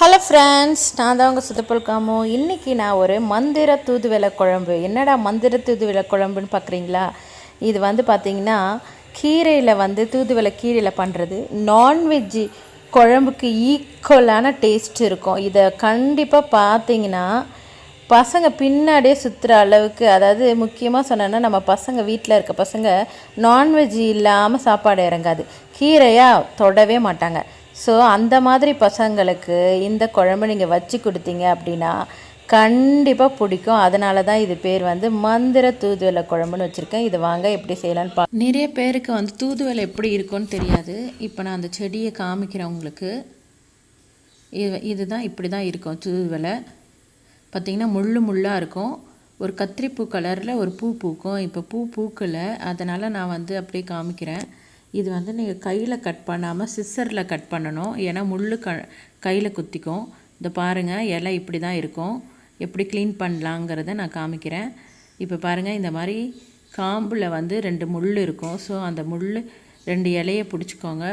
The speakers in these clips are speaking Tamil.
ஹலோ ஃப்ரெண்ட்ஸ், நான் தான் உங்கள் சுத்தப்பல் காமோ. இன்றைக்கி நான் ஒரு மந்திர தூதுவளை குழம்பு. என்னடா மந்திர தூதுவளை குழம்புன்னு பார்க்குறீங்களா? இது பார்த்திங்கன்னா கீரையில் தூதுவளை கீரையில் பண்ணுறது நான்வெஜ்ஜு குழம்புக்கு ஈக்குவலான டேஸ்ட் இருக்கும். இதை கண்டிப்பாக பார்த்திங்கன்னா பசங்க பின்னாடியே சுற்றுற அளவுக்கு, அதாவது முக்கியமாக சொன்னோன்னா நம்ம பசங்க வீட்டில் இருக்க பசங்க நான்வெஜ் இல்லாமல் சாப்பாடு இறங்காது, கீரையாக தொடவே மாட்டாங்க. ஸோ அந்த மாதிரி பசங்களுக்கு இந்த குழம்பு நீங்கள் வச்சு கொடுத்தீங்க அப்படின்னா கண்டிப்பாக பிடிக்கும். அதனால தான் இது பேர் மந்திர தூதுவளை குழம்புன்னு வச்சுருக்கேன். இது வாங்க எப்படி செய்யலான்னு நிறைய பேருக்கு தூதுவளை எப்படி இருக்கும்னு தெரியாது. இப்போ நான் அந்த செடியை காமிக்கிறேன் உங்களுக்கு. இதுதான் இப்படி தான் இருக்கும் தூதுவளை. பார்த்திங்கன்னா முள்ளாக இருக்கும். ஒரு கத்திரிப்பூ கலரில் ஒரு பூ பூக்கும். இப்போ பூ பூக்கலை, அதனால் நான் அப்படியே காமிக்கிறேன். இது நீங்கள் கையில் கட் பண்ணாமல் சிஸ்ஸரில் கட் பண்ணணும். ஏன்னா முள் கையில் குத்திக்கும். இந்த பாருங்கள், இலை இப்படி தான் இருக்கும். எப்படி க்ளீன் பண்ணலாங்கிறத நான் காமிக்கிறேன். இப்போ பாருங்கள், இந்த மாதிரி காம்பில் 2 முள் இருக்கும். ஸோ அந்த முள் 2 இலையை பிடிச்சிக்கோங்க.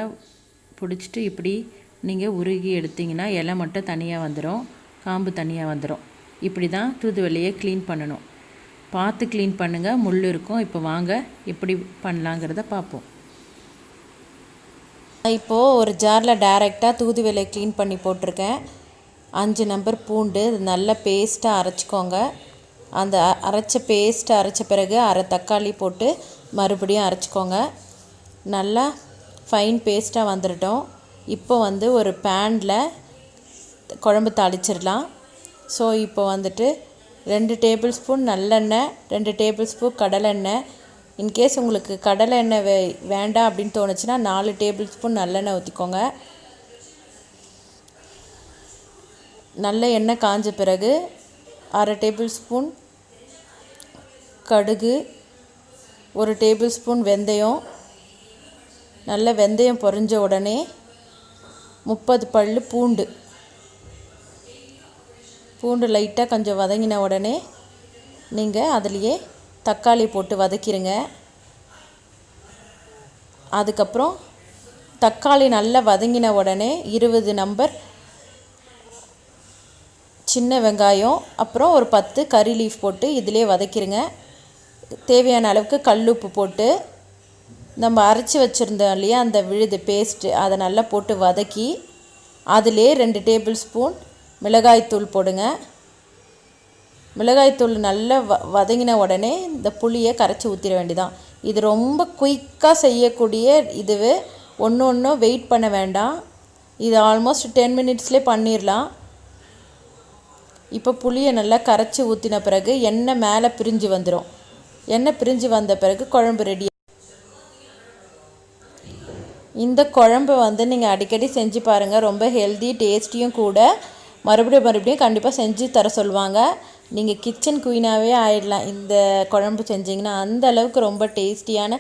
பிடிச்சிட்டு இப்படி நீங்கள் உருகி எடுத்திங்கன்னா இலை மட்டும் தனியாக வந்துடும், காம்பு தனியாக வந்துடும். இப்படி தான் தூதுவளையை க்ளீன் பண்ணணும். பார்த்து க்ளீன் பண்ணுங்கள், முள் இருக்கும். இப்போ வாங்க எப்படி பண்ணலாங்கிறத பார்ப்போம். இப்போது ஒரு ஜாரில் டைரெக்டாக தூதுவளையை க்ளீன் பண்ணி போட்டிருக்கேன். 5 நம்பர் பூண்டு நல்ல பேஸ்ட்டாக அரைச்சிக்கோங்க. அந்த அரைச்ச பிறகு அரை தக்காளி போட்டு மறுபடியும் அரைச்சிக்கோங்க. நல்லா ஃபைன் பேஸ்ட்டாக வந்துடட்டும். இப்போ ஒரு பேனில் குழம்பு தாளிச்சிடலாம். ஸோ இப்போ 2 டேபிள் ஸ்பூன் நல்லெண்ணெய், 2 டேபிள் ஸ்பூன் கடலெண்ணெய். இன்கேஸ் உங்களுக்கு கடலை எண்ணெய் வேண்டாம் அப்படின்னு தோணுச்சுன்னா 4 டேபிள் ஸ்பூன் நல்லெண்ணெய் ஊற்றிக்கோங்க. நல்ல எண்ணெய் காஞ்ச பிறகு அரை டேபிள் ஸ்பூன் கடுகு, 1 டேபிள் ஸ்பூன் வெந்தயம். நல்ல வெந்தயம் பொரிஞ்ச உடனே 30 பல் பூண்டு லைட்டாக கொஞ்சம் வதங்கின உடனே நீங்கள் அதுலேயே தக்காளி போட்டு வதக்கிடுங்க. அதுக்கப்புறம் தக்காளி நல்லா வதங்கின உடனே 20 நம்பர் சின்ன வெங்காயம், அப்புறம் ஒரு 10 கறி லீஃப் போட்டு இதிலே வதக்கிடுங்க. தேவையான அளவுக்கு கல்லுப்பு போட்டு நம்ம அரைச்சி வச்சுருந்தோம் இல்லையா அந்த விழுது பேஸ்ட்டு, அதை நல்லா போட்டு வதக்கி அதிலே 2 டேபிள் ஸ்பூன் மிளகாய்த்தூள் போடுங்க. மிளகாய்த்தூள் நல்லா வதங்கின உடனே இந்த புளியை கரைச்சி ஊற்றிட வேண்டியதான். இது ரொம்ப குயிக்காக செய்யக்கூடிய இதுவே, ஒன்று வெயிட் பண்ண வேண்டாம். இது ஆல்மோஸ்ட் 10 மினிட்ஸ்லேயே பண்ணிடலாம். இப்போ புளியை நல்லா கரைச்சி ஊற்றின பிறகு எண்ணெய் மேலே பிரிஞ்சு வந்துடும். எண்ணெய் பிரிஞ்சு வந்த பிறகு குழம்பு ரெடி. இந்த குழம்பு நீங்கள் அடிக்கடி செஞ்சு பாருங்கள். ரொம்ப ஹெல்தி, டேஸ்டியும் கூட. மறுபடியும் கண்டிப்பாக செஞ்சு தர சொல்லுவாங்க. நீங்கள் கிச்சன் குயினாகவே ஆயிடலாம் இந்த குழம்பு செஞ்சிங்கன்னா. அந்த அளவுக்கு ரொம்ப டேஸ்டியான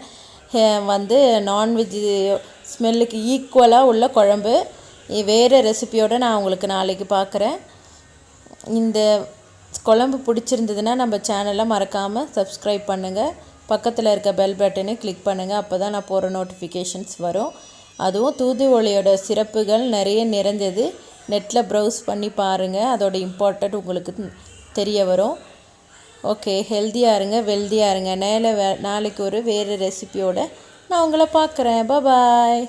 நான்வெஜ் ஸ்மெல்லுக்கு ஈக்குவலாக உள்ள குழம்பு. வேறு ரெசிபியோடு நான் உங்களுக்கு நாளைக்கு பார்க்குறேன். இந்த குழம்பு பிடிச்சிருந்ததுன்னா நம்ம சேனலை மறக்காமல் சப்ஸ்கிரைப் பண்ணுங்கள். பக்கத்தில் இருக்க பெல் பட்டனை கிளிக் பண்ணுங்கள். அப்போ தான் நான் போகிற நோட்டிஃபிகேஷன்ஸ் வரும். அதுவும் தூதுவளையோட சிறப்புகள் நிறைய நிறைஞ்சது. நெட்டில் ப்ரௌஸ் பண்ணி பாருங்கள், அதோட இம்பார்ட்டன்ட் உங்களுக்கு தெரிய வரும். ஓகே, ஹெல்த்தியாக இருங்க, வெல்தியாக இருங்க. நாளைக்கு ஒரு வேறு ரெசிபியோடு நான் உங்களை பார்க்குறேன். பாய்.